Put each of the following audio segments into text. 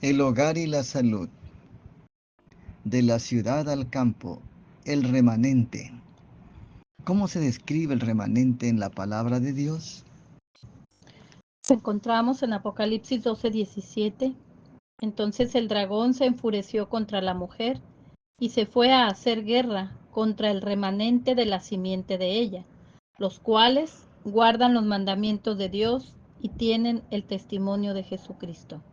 El hogar y la salud, de la ciudad al campo, el remanente. ¿Cómo se describe el remanente en la palabra de Dios? Encontramos en Apocalipsis 12:17. Entonces el dragón se enfureció contra la mujer y se fue a hacer guerra contra el remanente de la simiente de ella, los cuales guardan los mandamientos de Dios y tienen el testimonio de Jesucristo.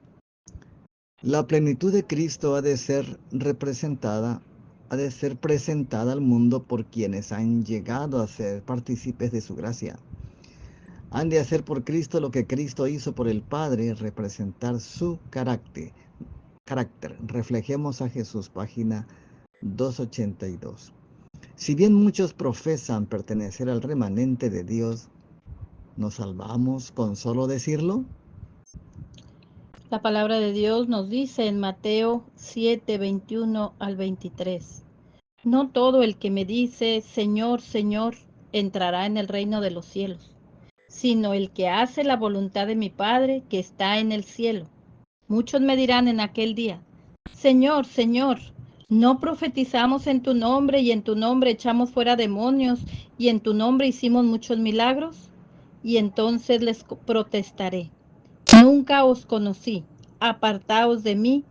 La plenitud de Cristo ha de ser representada, ha de ser presentada al mundo por quienes han llegado a ser partícipes de su gracia. Han de hacer por Cristo lo que Cristo hizo por el Padre, representar su carácter. Reflejemos a Jesús, página 282. Si bien muchos profesan pertenecer al remanente de Dios, ¿nos salvamos con solo decirlo? La palabra de Dios nos dice en Mateo 7:21 al 23: No todo el que me dice, Señor, Señor, entrará en el reino de los cielos, sino el que hace la voluntad de mi Padre que está en el cielo. Muchos me dirán en aquel día: Señor, Señor, ¿no profetizamos en tu nombre y en tu nombre echamos fuera demonios y en tu nombre hicimos muchos milagros? Y entonces les protestaré: Nunca os conocí, apartaos de mí,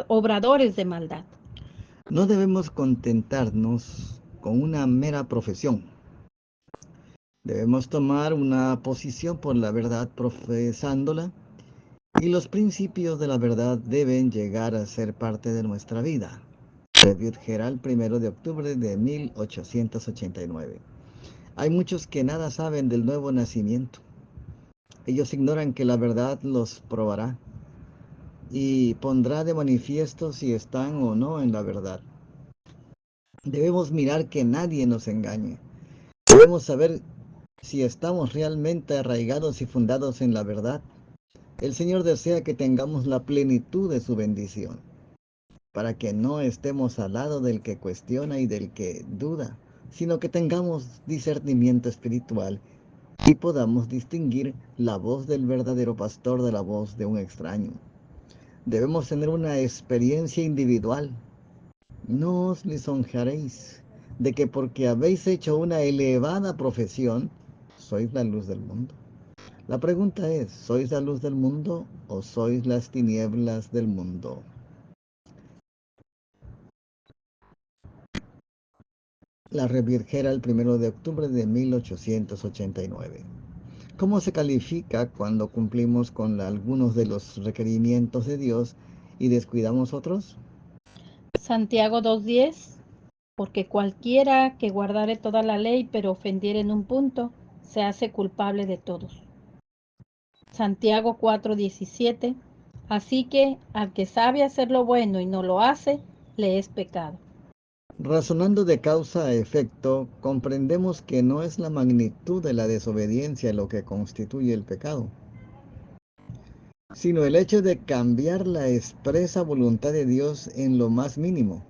obradores de maldad. No debemos contentarnos con una mera profesión. Debemos tomar una posición por la verdad profesándola, y los principios de la verdad deben llegar a ser parte de nuestra vida. David Geral, 1 de octubre de 1889. Hay muchos que nada saben del nuevo nacimiento. Ellos ignoran que la verdad los probará y pondrá de manifiesto si están o no en la verdad. Debemos mirar que nadie nos engañe. Debemos saber si estamos realmente arraigados y fundados en la verdad. El Señor desea que tengamos la plenitud de su bendición, para que no estemos al lado del que cuestiona y del que duda, sino que tengamos discernimiento espiritual y podamos distinguir la voz del verdadero pastor de la voz de un extraño. Debemos tener una experiencia individual. No os lisonjearéis de que porque habéis hecho una elevada profesión, sois la luz del mundo. La pregunta es, ¿sois la luz del mundo o sois las tinieblas del mundo? La Revirgera, el 1 de octubre de 1889. ¿Cómo se califica cuando cumplimos con algunos de los requerimientos de Dios y descuidamos otros? Santiago 2:10: Porque cualquiera que guardare toda la ley pero ofendiere en un punto, se hace culpable de todos. Santiago 4:17: Así que al que sabe hacer lo bueno y no lo hace, le es pecado. Razonando de causa a efecto, comprendemos que no es la magnitud de la desobediencia lo que constituye el pecado, sino el hecho de cambiar la expresa voluntad de Dios en lo más mínimo.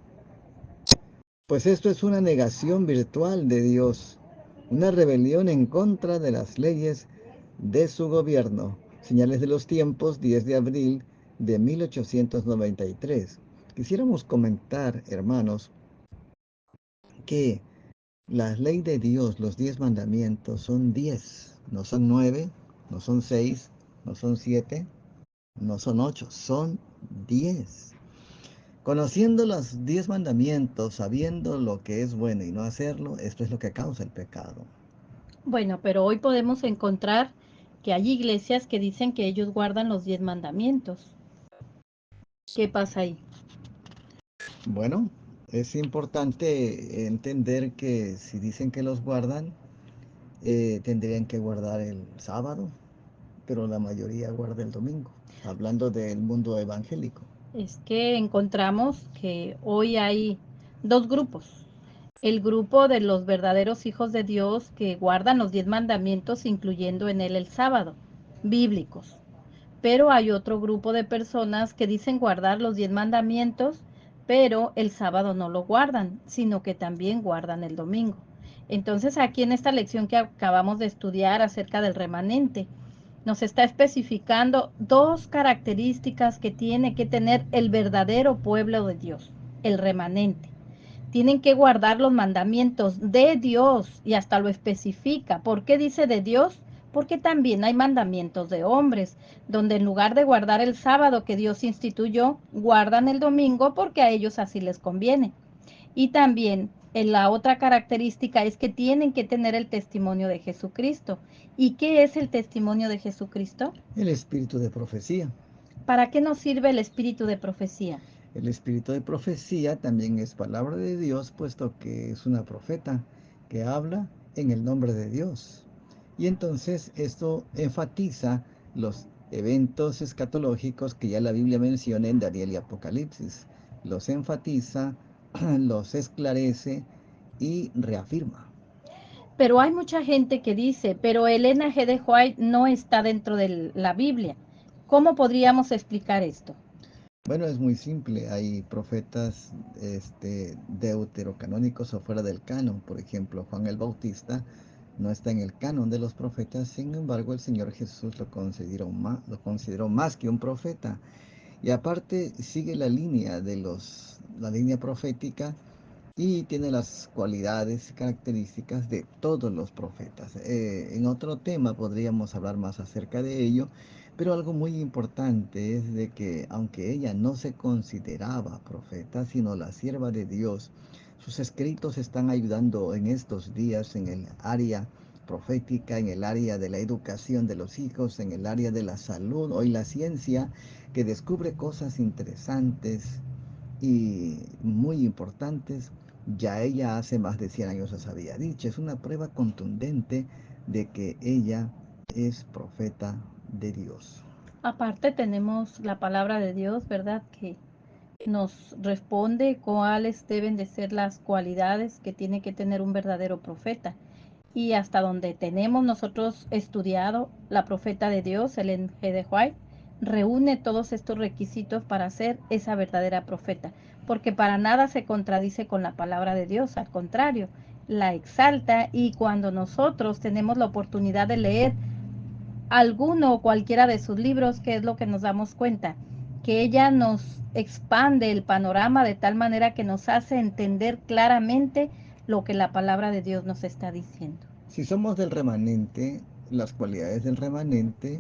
Pues esto es una negación virtual de Dios, una rebelión en contra de las leyes de su gobierno. Señales de los tiempos, 10 de abril de 1893. Quisiéramos comentar, hermanos, que la ley de Dios, los 10 mandamientos, son 10, no son 9, no son 6, no son 7, no son 8, son 10. Conociendo los 10 mandamientos, sabiendo lo que es bueno y no hacerlo, esto es lo que causa el pecado. Bueno, pero hoy podemos encontrar que hay iglesias que dicen que ellos guardan los 10 mandamientos. ¿Qué pasa ahí? Bueno, es importante entender que si dicen que los guardan, tendrían que guardar el sábado, pero la mayoría guarda el domingo, hablando del mundo evangélico. Es que encontramos que hoy hay dos grupos. El grupo de los verdaderos hijos de Dios que guardan los 10 mandamientos, incluyendo en él el sábado, bíblicos. Pero hay otro grupo de personas que dicen guardar los 10 mandamientos, pero el sábado no lo guardan, sino que también guardan el domingo. Entonces, aquí en esta lección que acabamos de estudiar acerca del remanente, nos está especificando dos características que tiene que tener el verdadero pueblo de Dios, el remanente. Tienen que guardar los mandamientos de Dios y hasta lo especifica. ¿Por qué dice de Dios? Porque también hay mandamientos de hombres, donde en lugar de guardar el sábado que Dios instituyó, guardan el domingo porque a ellos así les conviene. Y también la otra característica es que tienen que tener el testimonio de Jesucristo. ¿Y qué es el testimonio de Jesucristo? El espíritu de profecía. ¿Para qué nos sirve el espíritu de profecía? El espíritu de profecía también es palabra de Dios, puesto que es una profeta que habla en el nombre de Dios. Y entonces esto enfatiza los eventos escatológicos que ya la Biblia menciona en Daniel y Apocalipsis. Los enfatiza, los esclarece y reafirma. Pero hay mucha gente que dice, pero Elena G. de White no está dentro de la Biblia. ¿Cómo podríamos explicar esto? Bueno, es muy simple. Hay profetas deuterocanónicos o fuera del canon. Por ejemplo, Juan el Bautista no está en el canon de los profetas. Sin embargo, el Señor Jesús lo consideró más que un profeta. Y aparte sigue la línea la línea profética y tiene las cualidades y características de todos los profetas. En otro tema podríamos hablar más acerca de ello, pero algo muy importante es de que aunque ella no se consideraba profeta, sino la sierva de Dios, sus escritos están ayudando en estos días en el área profética, en el área de la educación de los hijos, en el área de la salud, hoy la ciencia que descubre cosas interesantes y muy importantes, ya ella hace más de 100 años las había dicho. Es una prueba contundente de que ella es profeta de Dios. Aparte tenemos la palabra de Dios, ¿verdad? Que nos responde cuáles deben de ser las cualidades que tiene que tener un verdadero profeta. Y hasta donde tenemos nosotros estudiado, la profeta de Dios, Ellen G. de White, reúne todos estos requisitos para ser esa verdadera profeta, porque para nada se contradice con la palabra de Dios, al contrario, la exalta. Y cuando nosotros tenemos la oportunidad de leer alguno o cualquiera de sus libros, ¿qué es lo que nos damos cuenta? Que ella nos expande el panorama de tal manera que nos hace entender claramente lo que la palabra de Dios nos está diciendo. Si somos del remanente, las cualidades del remanente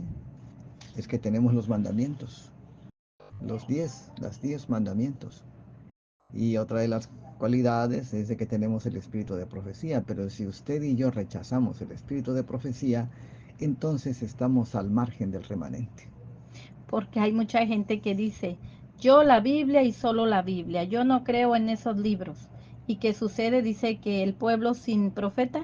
es que tenemos los mandamientos, las 10 mandamientos. Y otra de las cualidades es de que tenemos el espíritu de profecía, pero si usted y yo rechazamos el espíritu de profecía, entonces estamos al margen del remanente. Porque hay mucha gente que dice, yo la Biblia y solo la Biblia, yo no creo en esos libros. ¿Y qué sucede? Dice que el pueblo sin profeta.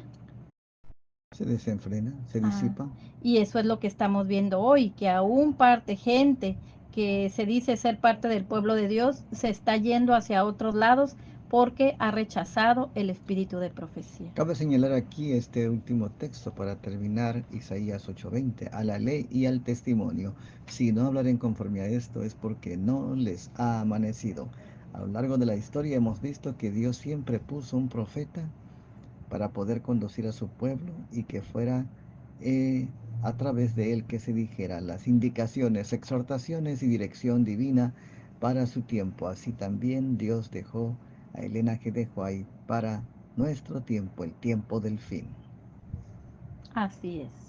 Se desenfrena, se Ah, disipa. y eso es lo que estamos viendo hoy, que aún parte gente que se dice ser parte del pueblo de Dios se está yendo hacia otros lados porque ha rechazado el espíritu de profecía. Cabe señalar aquí este último texto para terminar, Isaías 8:20, a la ley y al testimonio. Si no hablar en conformidad a esto es porque no les ha amanecido. A lo largo de la historia hemos visto que Dios siempre puso un profeta para poder conducir a su pueblo y que fuera a través de él que se dijera las indicaciones, exhortaciones y dirección divina para su tiempo. Así también Dios dejó a Elena G. de White para nuestro tiempo, el tiempo del fin. Así es.